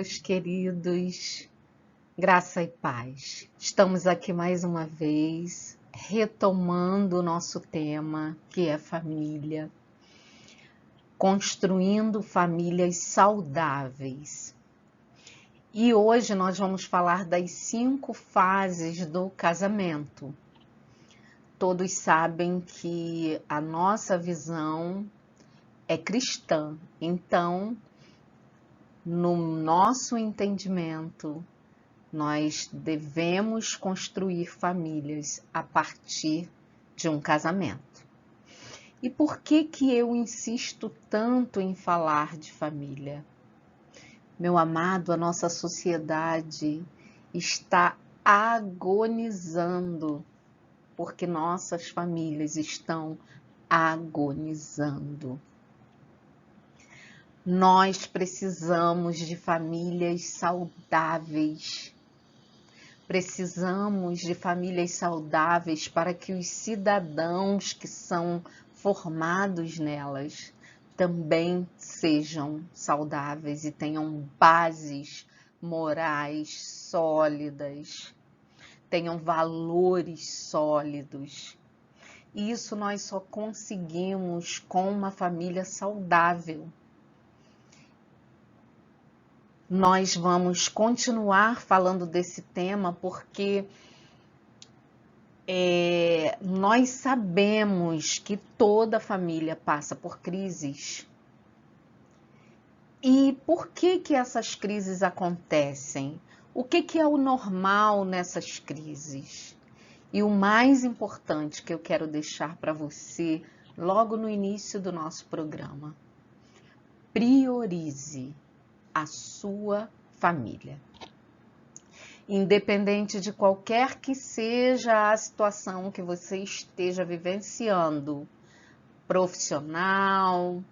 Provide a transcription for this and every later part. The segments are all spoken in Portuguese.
meus queridos, graça e paz. Estamos aqui mais uma vez, retomando o nosso tema, que é família, construindo famílias saudáveis. E hoje nós vamos falar das 5 fases do casamento. Todos sabem que a nossa visão é cristã, então, no nosso entendimento, nós devemos construir famílias a partir de um casamento. E por que eu insisto tanto em falar de família? Meu amado, a nossa sociedade está agonizando, porque nossas famílias estão agonizando. Nós precisamos de famílias saudáveis. Precisamos de famílias saudáveis para que os cidadãos que são formados nelas também sejam saudáveis e tenham bases morais sólidas, tenham valores sólidos. E isso nós só conseguimos com uma família saudável. Nós vamos continuar falando desse tema porque nós sabemos que toda família passa por crises. E por que essas crises acontecem? O que é o normal nessas crises? E o mais importante que eu quero deixar para você logo no início do nosso programa: priorize a sua família. Independente de qualquer que seja a situação que você esteja vivenciando, profissional,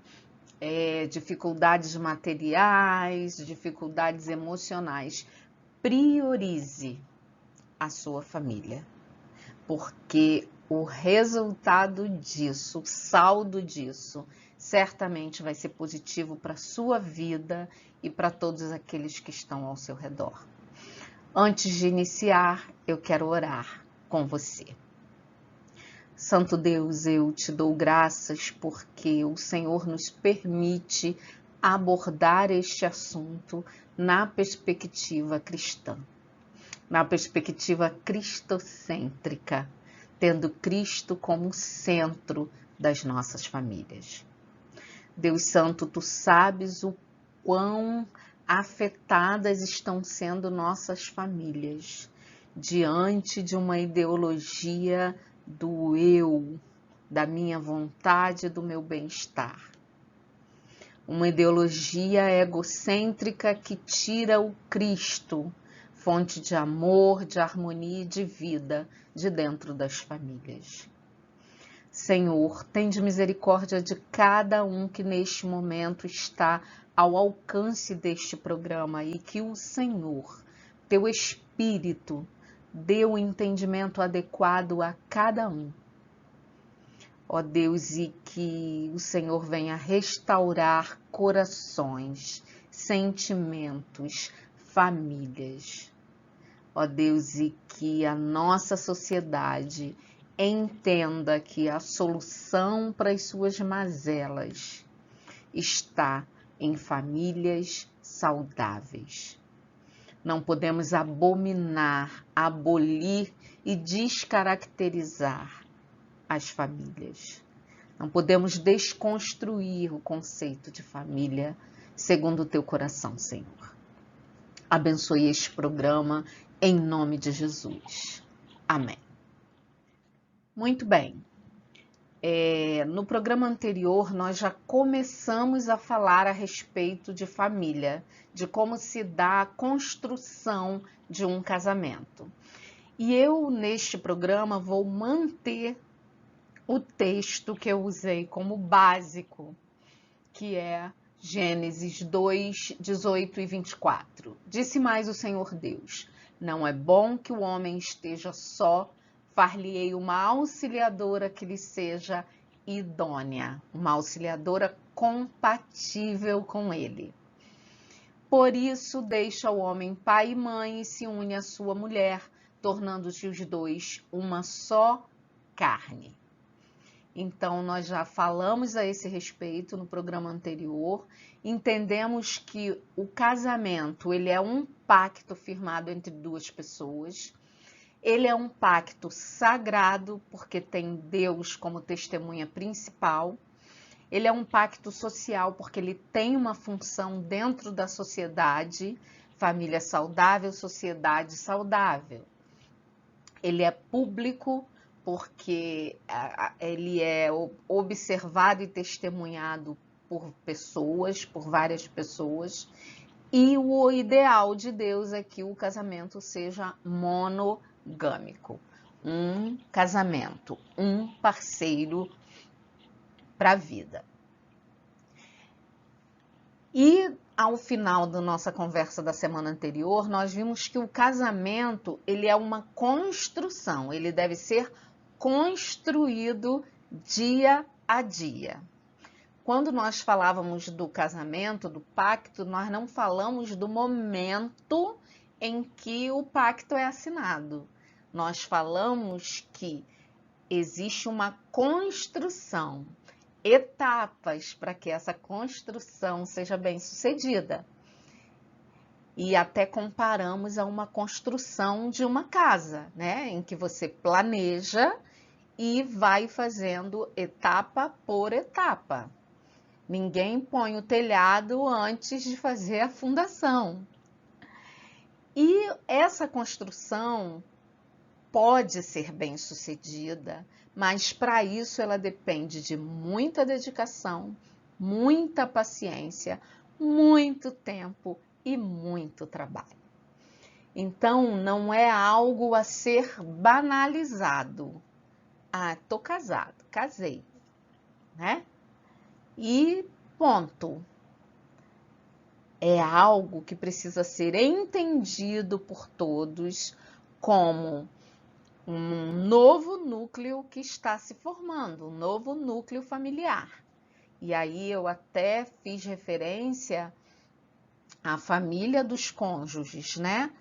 dificuldades materiais, dificuldades emocionais, priorize a sua família, porque o resultado disso, o saldo disso, certamente vai ser positivo para a sua vida e para todos aqueles que estão ao seu redor. Antes de iniciar, eu quero orar com você. Santo Deus, eu te dou graças porque o Senhor nos permite abordar este assunto na perspectiva cristã, na perspectiva cristocêntrica, tendo Cristo como centro das nossas famílias. Deus Santo, tu sabes o quão afetadas estão sendo nossas famílias diante de uma ideologia do eu, da minha vontade, do meu bem-estar. Uma ideologia egocêntrica que tira o Cristo, fonte de amor, de harmonia e de vida, de dentro das famílias. Senhor, tende misericórdia de cada um que neste momento está ao alcance deste programa e que o Senhor, teu Espírito, dê o entendimento adequado a cada um. Ó Deus, e que o Senhor venha restaurar corações, sentimentos, famílias. Ó Deus, e que a nossa sociedade entenda que a solução para as suas mazelas está em famílias saudáveis. Não podemos abominar, abolir e descaracterizar as famílias. Não podemos desconstruir o conceito de família segundo o teu coração, Senhor. Abençoe este programa em nome de Jesus. Amém. Muito bem. No programa anterior, nós já começamos a falar a respeito de família, de como se dá a construção de um casamento. E eu, neste programa, vou manter o texto que eu usei como básico, que é Gênesis 2, 18 e 24. Disse mais o Senhor Deus: não é bom que o homem esteja só, far-lhe-ei uma auxiliadora que lhe seja idônea, uma auxiliadora compatível com ele. Por isso deixa o homem pai e mãe e se une à sua mulher, tornando-se os dois uma só carne. Então, nós já falamos a esse respeito no programa anterior, entendemos que o casamento, ele é um pacto firmado entre duas pessoas, ele é um pacto sagrado, porque tem Deus como testemunha principal, ele é um pacto social, porque ele tem uma função dentro da sociedade, família saudável, sociedade saudável. Ele é público, porque ele é observado e testemunhado por pessoas, por várias pessoas, e o ideal de Deus é que o casamento seja monogâmico, um casamento, um parceiro para a vida. E ao final da nossa conversa da semana anterior, nós vimos que o casamento, ele é uma construção, ele deve ser construído dia a dia. Quando nós falávamos do casamento, do pacto, nós não falamos do momento em que o pacto é assinado. Nós falamos que existe uma construção, etapas para que essa construção seja bem sucedida. E até comparamos a uma construção de uma casa, né? Em que você planeja e vai fazendo etapa por etapa. Ninguém põe o telhado antes de fazer a fundação. E essa construção pode ser bem sucedida, mas para isso ela depende de muita dedicação, muita paciência, muito tempo e muito trabalho. Então, não é algo a ser banalizado. Ah, tô casado, casei, né? E ponto. É algo que precisa ser entendido por todos como um novo núcleo que está se formando, um novo núcleo familiar. E aí eu até fiz referência à família dos cônjuges, né?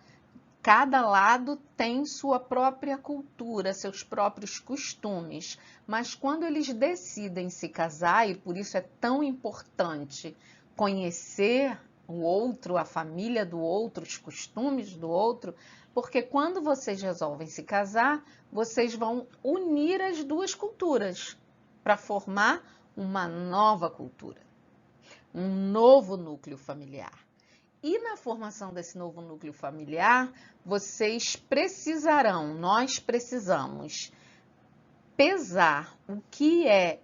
Cada lado tem sua própria cultura, seus próprios costumes, mas quando eles decidem se casar, e por isso é tão importante conhecer o outro, a família do outro, os costumes do outro, porque quando vocês resolvem se casar, vocês vão unir as duas culturas para formar uma nova cultura, um novo núcleo familiar. E na formação desse novo núcleo familiar, vocês precisarão, nós precisamos pesar o que é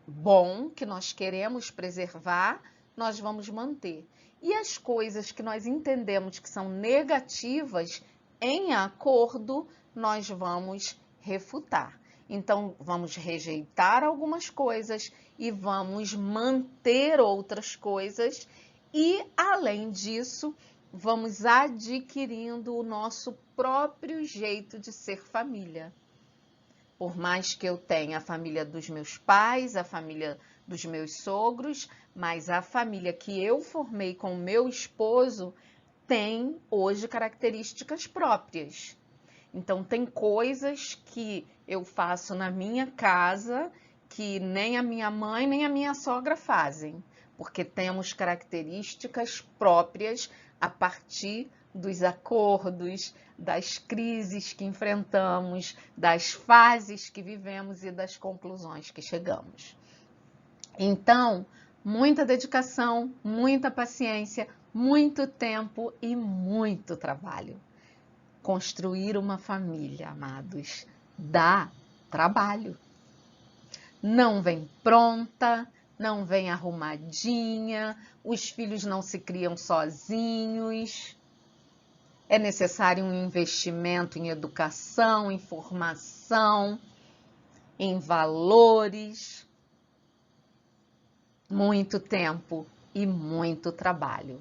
bom, que nós queremos preservar, nós vamos manter. E as coisas que nós entendemos que são negativas, em acordo, nós vamos refutar. Então, vamos rejeitar algumas coisas e vamos manter outras coisas. E, além disso, vamos adquirindo o nosso próprio jeito de ser família. Por mais que eu tenha a família dos meus pais, a família dos meus sogros, mas a família que eu formei com o meu esposo tem hoje características próprias. Então, tem coisas que eu faço na minha casa que nem a minha mãe nem a minha sogra fazem, porque temos características próprias a partir dos acordos, das crises que enfrentamos, das fases que vivemos e das conclusões que chegamos. Então, muita dedicação, muita paciência, muito tempo e muito trabalho. Construir uma família, amados, dá trabalho. Não vem pronta, não vem arrumadinha, os filhos não se criam sozinhos. É necessário um investimento em educação, em formação, em valores, muito tempo e muito trabalho,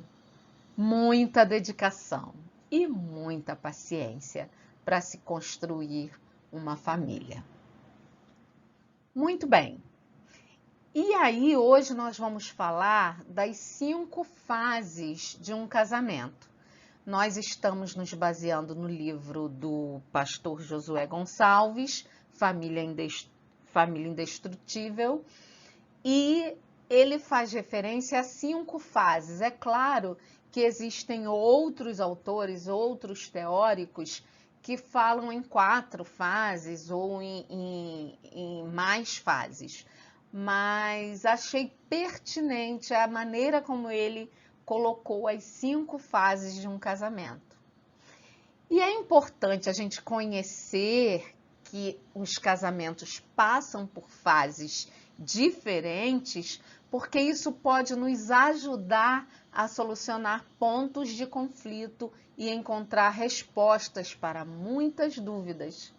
muita dedicação e muita paciência para se construir uma família. Muito bem. E aí, hoje nós vamos falar das 5 fases de um casamento. Nós estamos nos baseando no livro do pastor Josué Gonçalves, Família Indestrutível, e ele faz referência a 5 fases. É claro que existem outros autores, outros teóricos, que falam em 4 fases ou em mais fases, mas achei pertinente a maneira como ele colocou as 5 fases de um casamento. E é importante a gente conhecer que os casamentos passam por fases diferentes, porque isso pode nos ajudar a solucionar pontos de conflito e encontrar respostas para muitas dúvidas.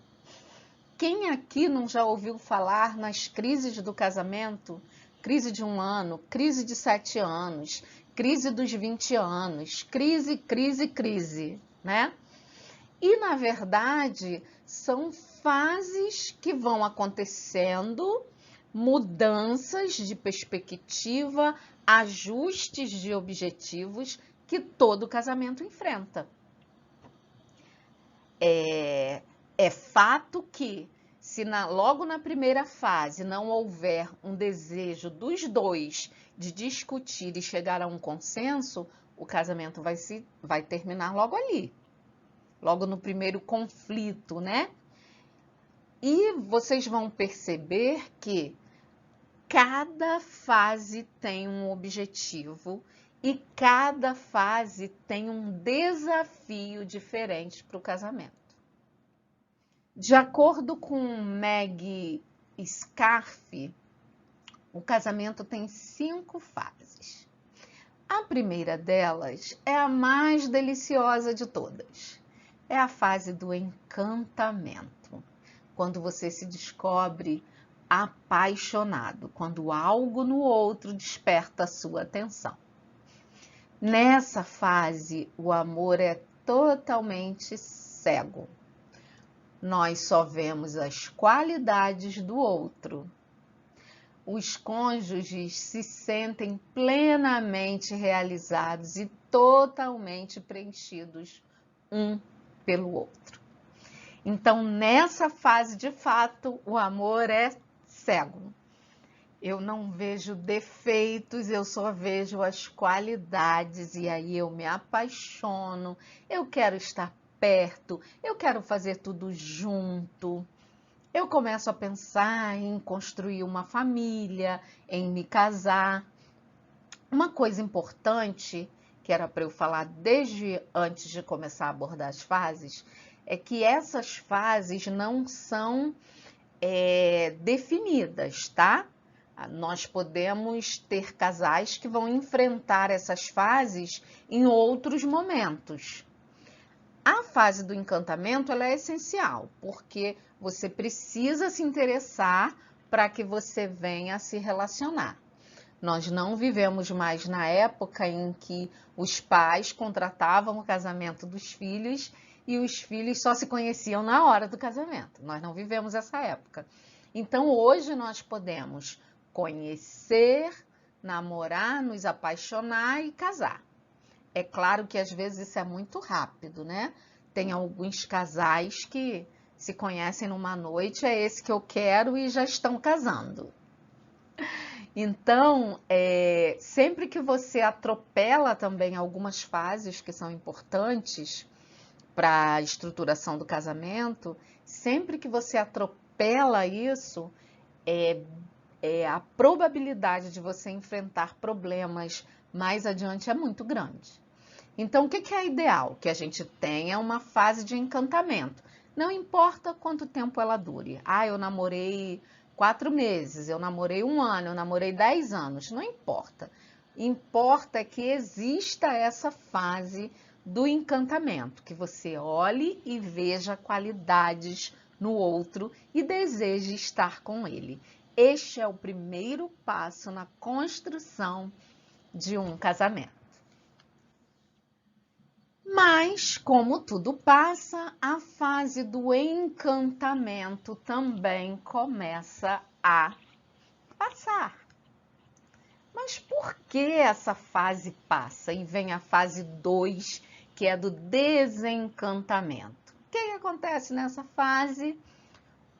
Quem aqui não já ouviu falar nas crises do casamento? Crise de 1 ano, crise de 7 anos, crise dos 20 anos, crise, né? E, na verdade, são fases que vão acontecendo, mudanças de perspectiva, ajustes de objetivos que todo casamento enfrenta. É fato que, se logo na primeira fase não houver um desejo dos dois de discutir e chegar a um consenso, o casamento vai terminar logo ali, logo no primeiro conflito, né? E vocês vão perceber que cada fase tem um objetivo e cada fase tem um desafio diferente para o casamento. De acordo com Meg Scarfe, o casamento tem 5 fases. A primeira delas é a mais deliciosa de todas. É a fase do encantamento, quando você se descobre apaixonado, quando algo no outro desperta a sua atenção. Nessa fase, o amor é totalmente cego. Nós só vemos as qualidades do outro. Os cônjuges se sentem plenamente realizados e totalmente preenchidos um pelo outro. Então, nessa fase, de fato, o amor é cego. Eu não vejo defeitos, eu só vejo as qualidades e aí eu me apaixono, eu quero estar perto, eu quero fazer tudo junto. Eu começo a pensar em construir uma família, em me casar. Uma coisa importante, que era para eu falar desde antes de começar a abordar as fases, é que essas fases não são definidas, tá? Nós podemos ter casais que vão enfrentar essas fases em outros momentos. A fase do encantamento ela é essencial, porque você precisa se interessar para que você venha a se relacionar. Nós não vivemos mais na época em que os pais contratavam o casamento dos filhos e os filhos só se conheciam na hora do casamento. Nós não vivemos essa época. Então, hoje nós podemos conhecer, namorar, nos apaixonar e casar. É claro que às vezes isso é muito rápido, né? Tem alguns casais que se conhecem numa noite, é esse que eu quero e já estão casando. Então, sempre que você atropela também algumas fases que são importantes para a estruturação do casamento, sempre que você atropela isso, a probabilidade de você enfrentar problemas mais adiante é muito grande. Então, o que é ideal? Que a gente tenha uma fase de encantamento. Não importa quanto tempo ela dure. Ah, eu namorei 4 meses, eu namorei 1 ano, eu namorei 10 anos. Não importa. Importa que exista essa fase do encantamento, que você olhe e veja qualidades no outro e deseje estar com ele. Este é o primeiro passo na construção de um casamento. Mas, como tudo passa, a fase do encantamento também começa a passar. Mas por que essa fase passa e vem a fase 2, que é do desencantamento? O que acontece nessa fase?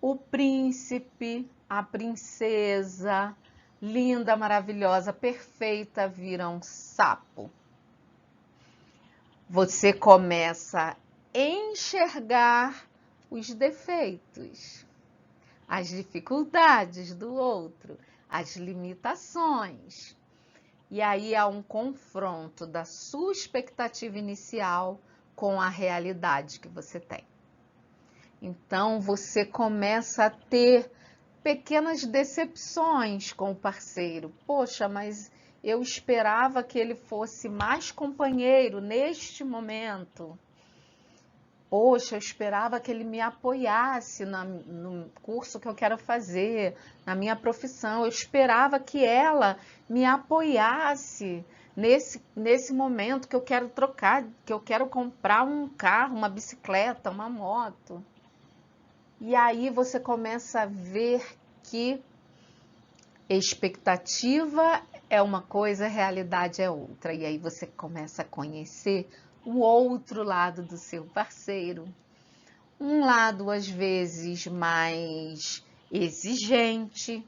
O príncipe, a princesa, linda, maravilhosa, perfeita, vira um sapo. Você começa a enxergar os defeitos, as dificuldades do outro, as limitações. E aí há um confronto da sua expectativa inicial com a realidade que você tem. Então você começa a ter pequenas decepções com o parceiro. Poxa, mas eu esperava que ele fosse mais companheiro neste momento. Poxa, eu esperava que ele me apoiasse no curso que eu quero fazer, na minha profissão. Eu esperava que ela me apoiasse nesse momento que eu quero trocar, que eu quero comprar um carro, uma bicicleta, uma moto. E aí você começa a ver que expectativa é uma coisa, realidade é outra. E aí você começa a conhecer o outro lado do seu parceiro. Um lado, às vezes, mais exigente,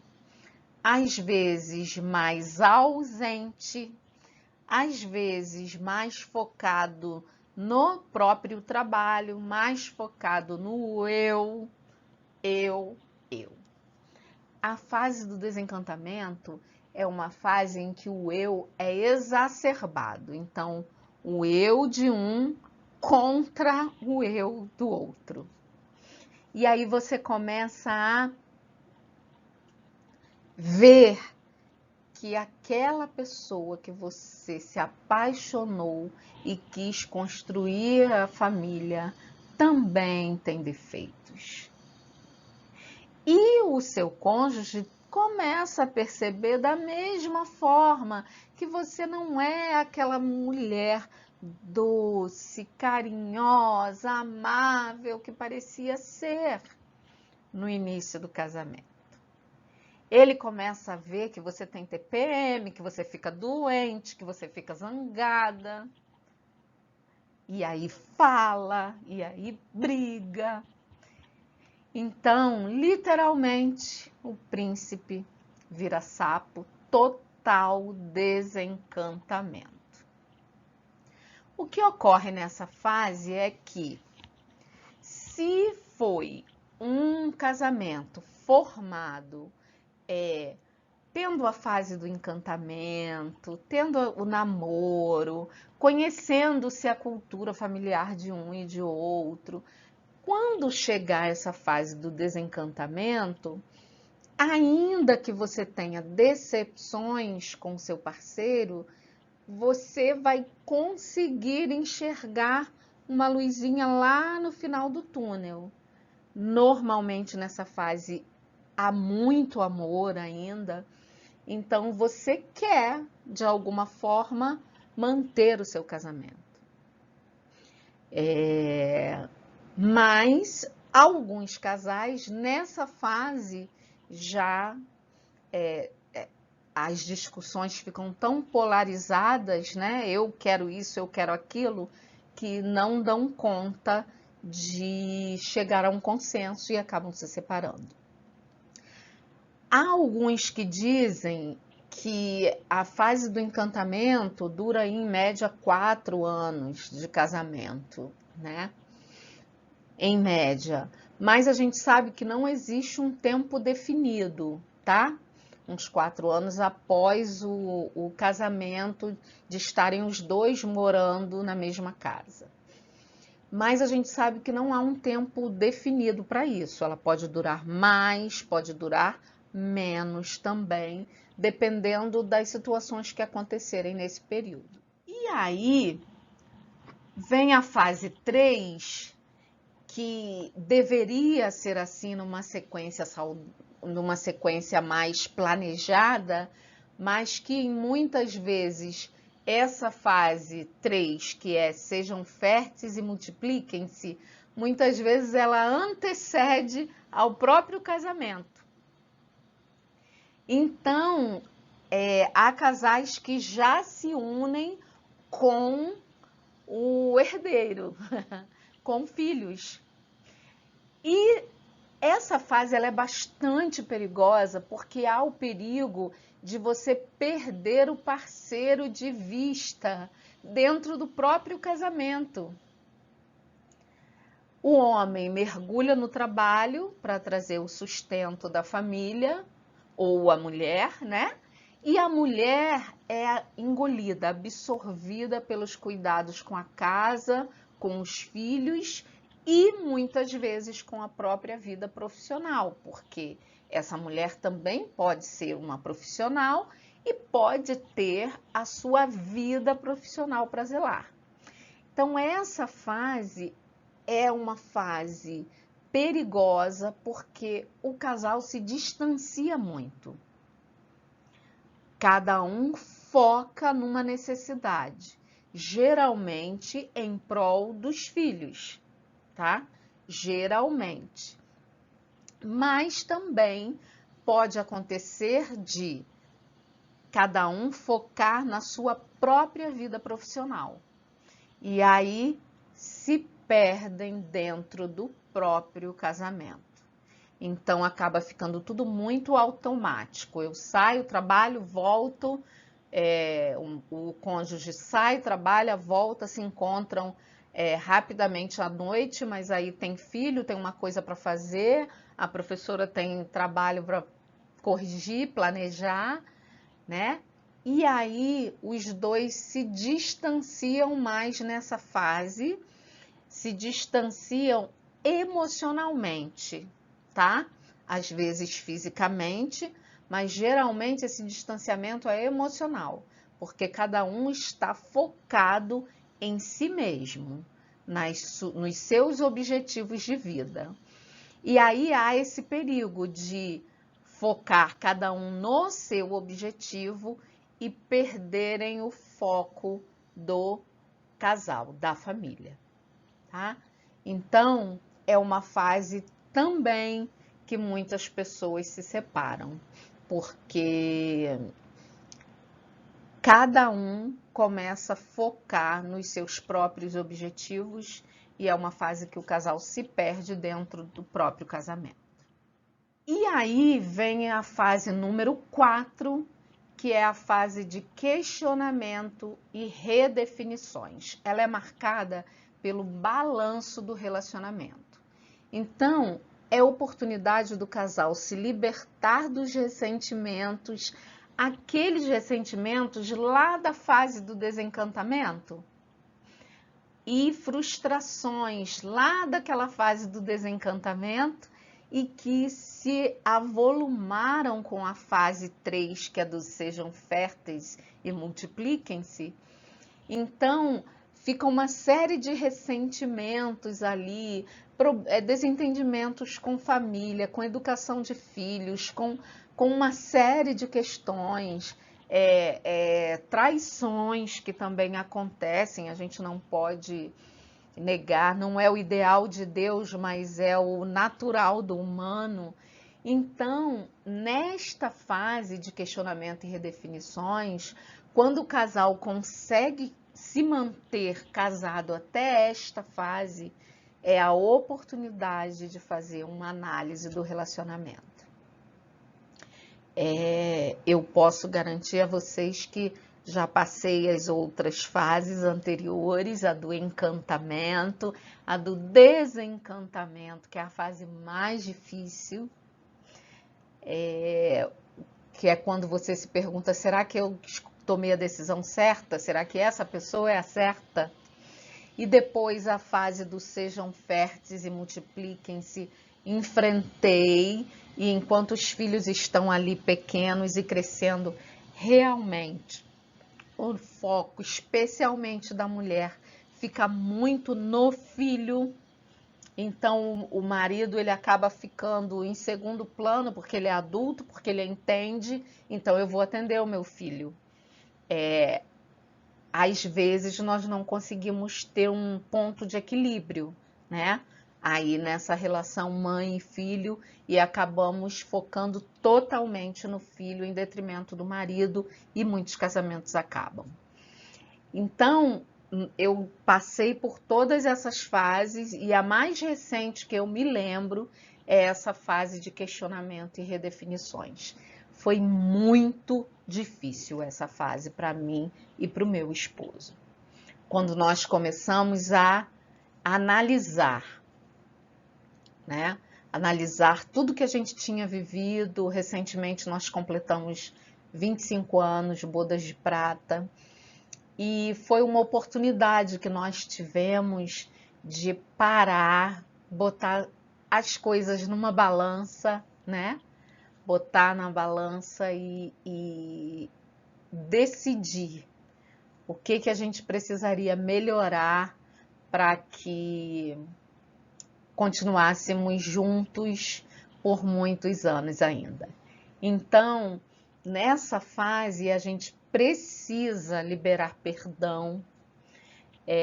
às vezes mais ausente, às vezes mais focado no próprio trabalho, mais focado no eu. A fase do desencantamento é uma fase em que o eu é exacerbado. Então, o eu de um contra o eu do outro. E aí você começa a ver que aquela pessoa que você se apaixonou e quis construir a família também tem defeitos. E o seu cônjuge começa a perceber da mesma forma que você não é aquela mulher doce, carinhosa, amável que parecia ser no início do casamento. Ele começa a ver que você tem TPM, que você fica doente, que você fica zangada. E aí fala, e aí briga. Então, literalmente, o príncipe vira sapo, total desencantamento. O que ocorre nessa fase é que, se foi um casamento formado tendo a fase do encantamento, tendo o namoro, conhecendo-se a cultura familiar de um e de outro, quando chegar essa fase do desencantamento, ainda que você tenha decepções com seu parceiro, você vai conseguir enxergar uma luzinha lá no final do túnel. Normalmente nessa fase há muito amor ainda, então você quer, de alguma forma, manter o seu casamento. Mas alguns casais nessa fase já as discussões ficam tão polarizadas, né? Eu quero isso, eu quero aquilo, que não dão conta de chegar a um consenso e acabam se separando. Há alguns que dizem que a fase do encantamento dura em média 4 anos de casamento, né? Em média, mas a gente sabe que não existe um tempo definido, tá? Uns 4 anos após o casamento, de estarem os dois morando na mesma casa. Mas a gente sabe que não há um tempo definido para isso. Ela pode durar mais, pode durar menos também, dependendo das situações que acontecerem nesse período. E aí vem a fase 3, que deveria ser assim numa sequência mais planejada, mas que muitas vezes essa fase 3, que é sejam férteis e multipliquem-se, muitas vezes ela antecede ao próprio casamento. Então, há casais que já se unem com o herdeiro, com filhos. E essa fase ela é bastante perigosa porque há o perigo de você perder o parceiro de vista dentro do próprio casamento. O homem mergulha no trabalho para trazer o sustento da família, ou a mulher, né? E a mulher é engolida, absorvida pelos cuidados com a casa, com os filhos e muitas vezes com a própria vida profissional, porque essa mulher também pode ser uma profissional e pode ter a sua vida profissional para zelar. Então, essa fase é uma fase perigosa porque o casal se distancia muito. Cada um foca numa necessidade, geralmente em prol dos filhos, tá? Geralmente. Mas também pode acontecer de cada um focar na sua própria vida profissional. E aí se perdem dentro do próprio casamento. Então acaba ficando tudo muito automático. Eu saio, trabalho, volto, o cônjuge sai, trabalha, volta, se encontram rapidamente à noite, mas aí tem filho, tem uma coisa para fazer, a professora tem trabalho para corrigir, planejar, né? E aí os dois se distanciam mais nessa fase, se distanciam emocionalmente, tá? Às vezes fisicamente, mas geralmente esse distanciamento é emocional, porque cada um está focado em si mesmo, nos seus objetivos de vida. E aí há esse perigo de focar cada um no seu objetivo e perderem o foco do casal, da família, tá? Então, é uma fase também que muitas pessoas se separam, porque cada um começa a focar nos seus próprios objetivos e é uma fase que o casal se perde dentro do próprio casamento. E aí vem a fase número 4, que é a fase de questionamento e redefinições. Ela é marcada pelo balanço do relacionamento. Então, é oportunidade do casal se libertar dos ressentimentos, aqueles ressentimentos lá da fase do desencantamento e frustrações lá daquela fase do desencantamento e que se avolumaram com a fase 3, que é do sejam férteis e multipliquem-se. Então, fica uma série de ressentimentos ali, desentendimentos com família, com educação de filhos, com uma série de questões, traições que também acontecem, a gente não pode negar, não é o ideal de Deus, mas é o natural do humano. Então, nesta fase de questionamento e redefinições, quando o casal consegue se manter casado até esta fase, é a oportunidade de fazer uma análise do relacionamento. Eu posso garantir a vocês que já passei as outras fases anteriores, a do encantamento, a do desencantamento, que é a fase mais difícil, que é quando você se pergunta, será que eu tomei a decisão certa? Será que essa pessoa é a certa? E depois a fase do sejam férteis e multipliquem-se, enfrentei, e enquanto os filhos estão ali pequenos e crescendo, realmente o foco, especialmente da mulher, fica muito no filho. Então o marido ele acaba ficando em segundo plano porque ele é adulto, porque ele entende, então eu vou atender o meu filho. Às vezes nós não conseguimos ter um ponto de equilíbrio, né? aí nessa relação mãe e filho e acabamos focando totalmente no filho em detrimento do marido e muitos casamentos acabam. Então, eu passei por todas essas fases e a mais recente que eu me lembro é essa fase de questionamento e redefinições. Foi muito difícil essa fase para mim e para o meu esposo. Quando nós começamos a analisar, né? Analisar tudo que a gente tinha vivido. Recentemente nós completamos 25 anos de bodas de prata e foi uma oportunidade que nós tivemos de parar, botar as coisas numa balança, né? Botar na balança e decidir o que a gente precisaria melhorar para que continuássemos juntos por muitos anos ainda. Então, nessa fase, a gente precisa liberar perdão,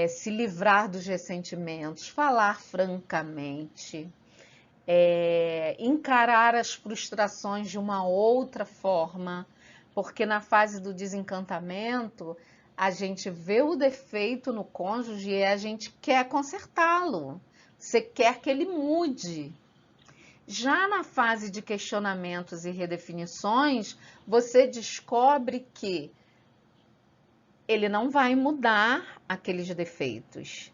se livrar dos ressentimentos, falar francamente, encarar as frustrações de uma outra forma, porque na fase do desencantamento, a gente vê o defeito no cônjuge e a gente quer consertá-lo. Você quer que ele mude. Já na fase de questionamentos e redefinições, você descobre que ele não vai mudar aqueles defeitos.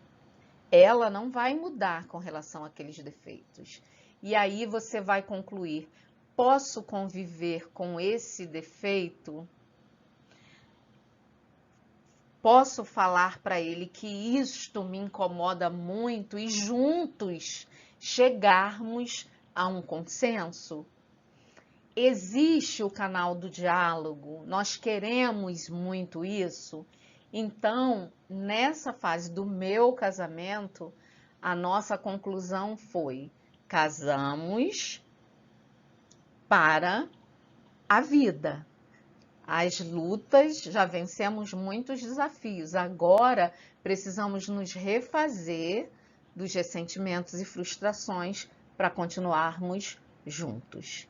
Ela não vai mudar com relação àqueles defeitos. E aí você vai concluir: posso conviver com esse defeito? Posso falar para ele que isto me incomoda muito e juntos chegarmos a um consenso? Existe o canal do diálogo, nós queremos muito isso. Então, nessa fase do meu casamento, a nossa conclusão foi: casamos para a vida. As lutas, já vencemos muitos desafios, agora precisamos nos refazer dos ressentimentos e frustrações para continuarmos juntos.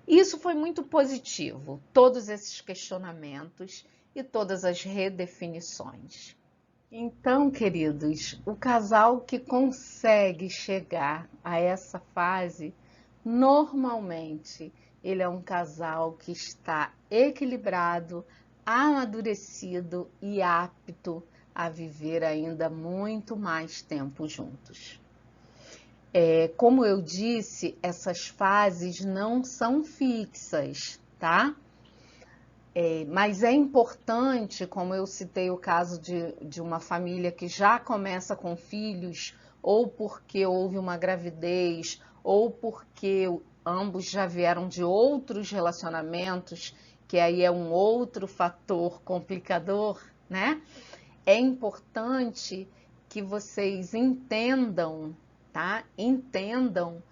Isso foi muito positivo, todos esses questionamentos e todas as redefinições. Então, queridos, o casal que consegue chegar a essa fase, normalmente, ele é um casal que está equilibrado, amadurecido e apto a viver ainda muito mais tempo juntos. Como eu disse, essas fases não são fixas, tá? Mas é importante, como eu citei o caso de uma família que já começa com filhos, ou porque houve uma gravidez, ou porque ambos já vieram de outros relacionamentos, que aí é um outro fator complicador, né? É importante que vocês entendam, tá? Entendam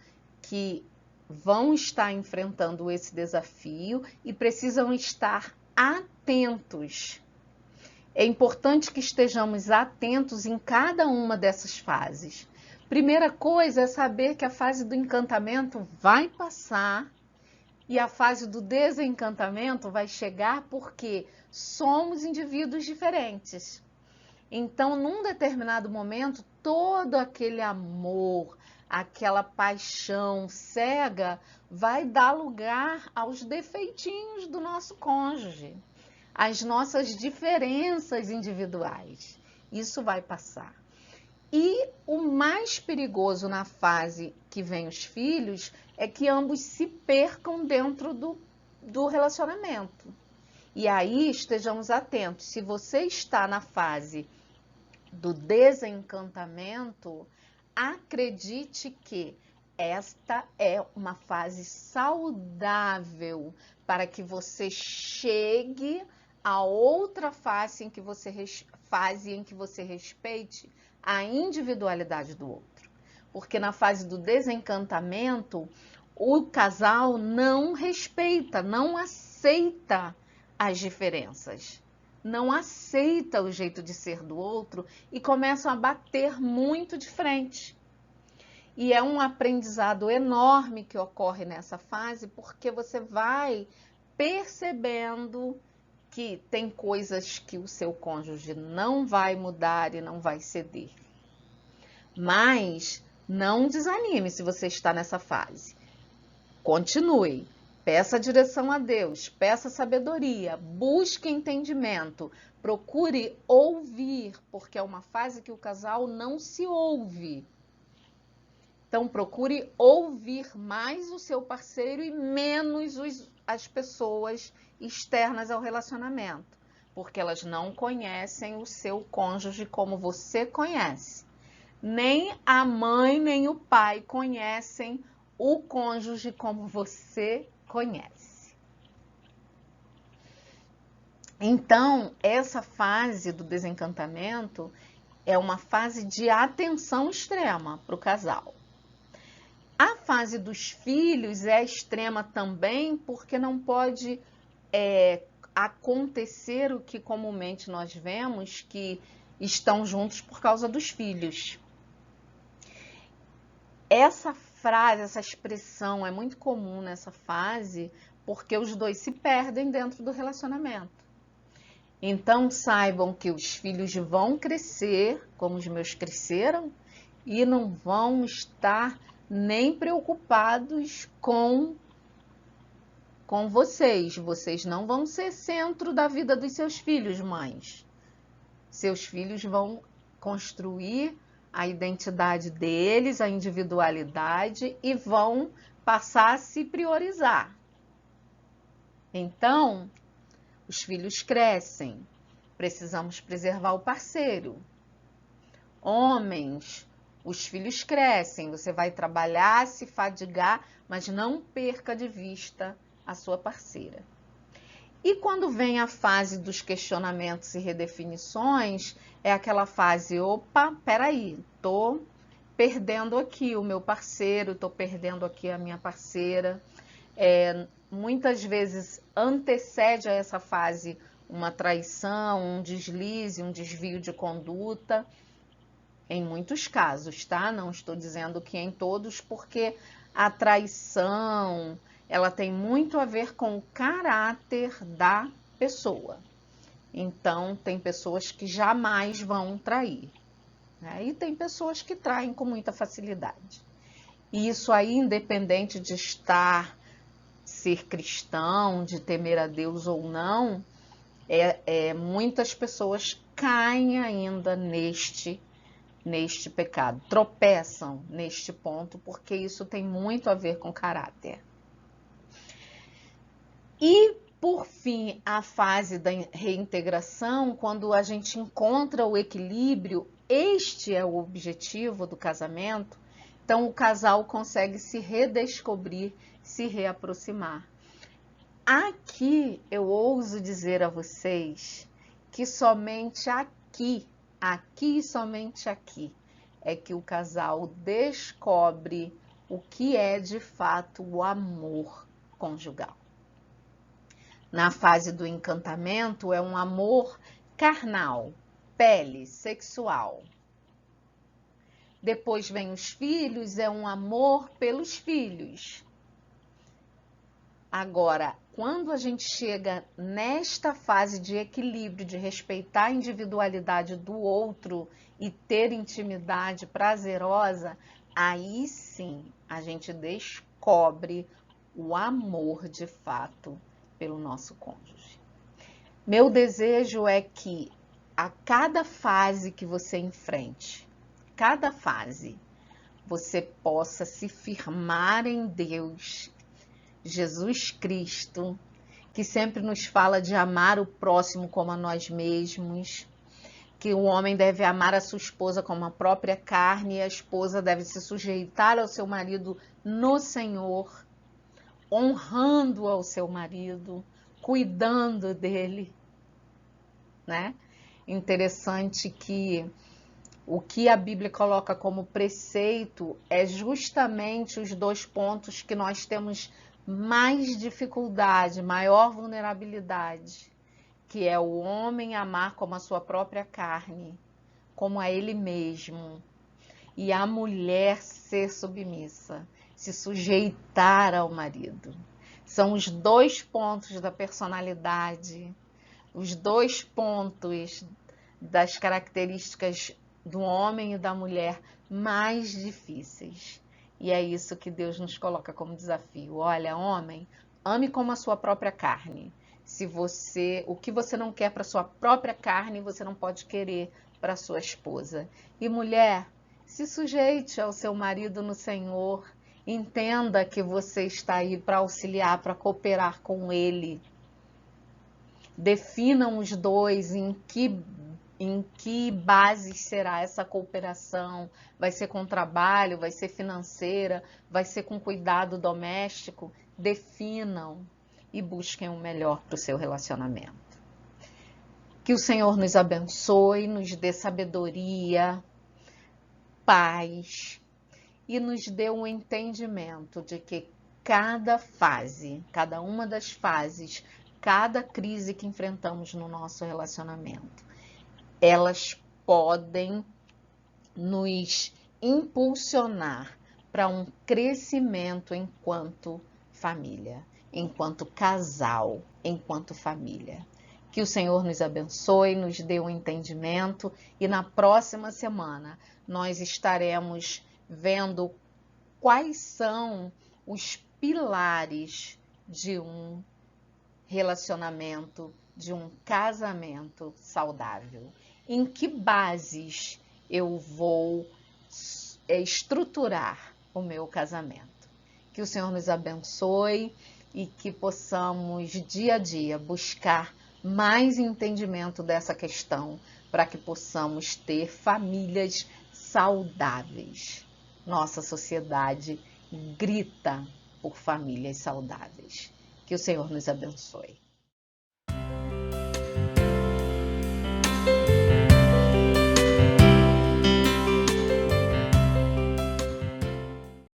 que vão estar enfrentando esse desafio e precisam estar atentos. É importante que estejamos atentos em cada uma dessas fases. Primeira coisa é saber que a fase do encantamento vai passar e a fase do desencantamento vai chegar porque somos indivíduos diferentes. Então, num determinado momento, todo aquele amor, aquela paixão cega vai dar lugar aos defeitinhos do nosso cônjuge, às nossas diferenças individuais. Isso vai passar. E o mais perigoso na fase que vem os filhos é que ambos se percam dentro do relacionamento. E aí estejamos atentos. Se você está na fase do desencantamento, acredite que esta é uma fase saudável para que você chegue a outra fase em que você respeite a individualidade do outro. Porque na fase do desencantamento, o casal não respeita, não aceita as diferenças, não aceita o jeito de ser do outro e começam a bater muito de frente. E é um aprendizado enorme que ocorre nessa fase, porque você vai percebendo que tem coisas que o seu cônjuge não vai mudar e não vai ceder. Mas não desanime se você está nessa fase. Continue. Peça direção a Deus, peça sabedoria, busque entendimento, procure ouvir, porque é uma fase que o casal não se ouve. Então, procure ouvir mais o seu parceiro e menos as pessoas externas ao relacionamento, porque elas não conhecem o seu cônjuge como você conhece. Nem a mãe nem o pai conhecem o cônjuge como você conhece. Então, essa fase do desencantamento é uma fase de atenção extrema para o casal. A fase dos filhos é extrema também, porque não pode acontecer o que comumente nós vemos, que estão juntos por causa dos filhos. Essa frase, essa expressão é muito comum nessa fase, porque os dois se perdem dentro do relacionamento. Então, saibam que os filhos vão crescer, como os meus cresceram, e não vão estar nem preocupados com vocês. Vocês não vão ser centro da vida dos seus filhos, mães. Seus filhos vão construir a identidade deles, a individualidade, e vão passar a se priorizar. Então, os filhos crescem, precisamos preservar o parceiro. Homens, os filhos crescem, você vai trabalhar, se fadigar, mas não perca de vista a sua parceira. E quando vem a fase dos questionamentos e redefinições, é aquela fase, opa, peraí, tô perdendo aqui o meu parceiro, tô perdendo aqui a minha parceira. Muitas vezes antecede a essa fase uma traição, um deslize, um desvio de conduta. Em muitos casos, tá? Não estou dizendo que em todos, porque a traição, ela tem muito a ver com o caráter da pessoa. Então, tem pessoas que jamais vão trair, né? E tem pessoas que traem com muita facilidade. E isso aí, independente de ser cristão, de temer a Deus ou não, muitas pessoas caem ainda neste pecado, tropeçam neste ponto, porque isso tem muito a ver com caráter. E, por fim, a fase da reintegração, quando a gente encontra o equilíbrio, este é o objetivo do casamento, então o casal consegue se redescobrir, se reaproximar. Aqui eu ouso dizer a vocês que somente aqui e somente aqui, é que o casal descobre o que é de fato o amor conjugal. Na fase do encantamento é um amor carnal, pele, sexual. Depois vem os filhos, é um amor pelos filhos. Agora, quando a gente chega nesta fase de equilíbrio, de respeitar a individualidade do outro e ter intimidade prazerosa, aí sim a gente descobre o amor de fato pelo nosso cônjuge. Meu desejo é que a cada fase que você enfrente, cada fase, você possa se firmar em Deus, Jesus Cristo, que sempre nos fala de amar o próximo como a nós mesmos, que o homem deve amar a sua esposa como a própria carne e a esposa deve se sujeitar ao seu marido no Senhor, honrando ao seu marido, cuidando dele, né? Interessante que o que a Bíblia coloca como preceito é justamente os dois pontos que nós temos mais dificuldade, maior vulnerabilidade, que é o homem amar como a sua própria carne, como a ele mesmo, e a mulher ser submissa, se sujeitar ao marido. São os 2 pontos da personalidade, os 2 pontos das características do homem e da mulher mais difíceis. E é isso que Deus nos coloca como desafio. Olha, homem, ame como a sua própria carne. O que você não quer para sua própria carne, você não pode querer para sua esposa. E mulher, se sujeite ao seu marido no Senhor. Entenda que você está aí para auxiliar, para cooperar com ele. Definam os dois em que bases será essa cooperação. Vai ser com trabalho, vai ser financeira, vai ser com cuidado doméstico. Definam e busquem o melhor para o seu relacionamento. Que o Senhor nos abençoe, nos dê sabedoria, paz e nos dê um entendimento de que cada fase, cada uma das fases, cada crise que enfrentamos no nosso relacionamento, elas podem nos impulsionar para um crescimento enquanto família, enquanto casal, enquanto família. Que o Senhor nos abençoe, nos dê um entendimento e na próxima semana nós estaremos vendo quais são os pilares de um relacionamento, de um casamento saudável. Em que bases eu vou estruturar o meu casamento? Que o Senhor nos abençoe e que possamos dia a dia buscar mais entendimento dessa questão para que possamos ter famílias saudáveis. Nossa sociedade grita por famílias saudáveis. Que o Senhor nos abençoe.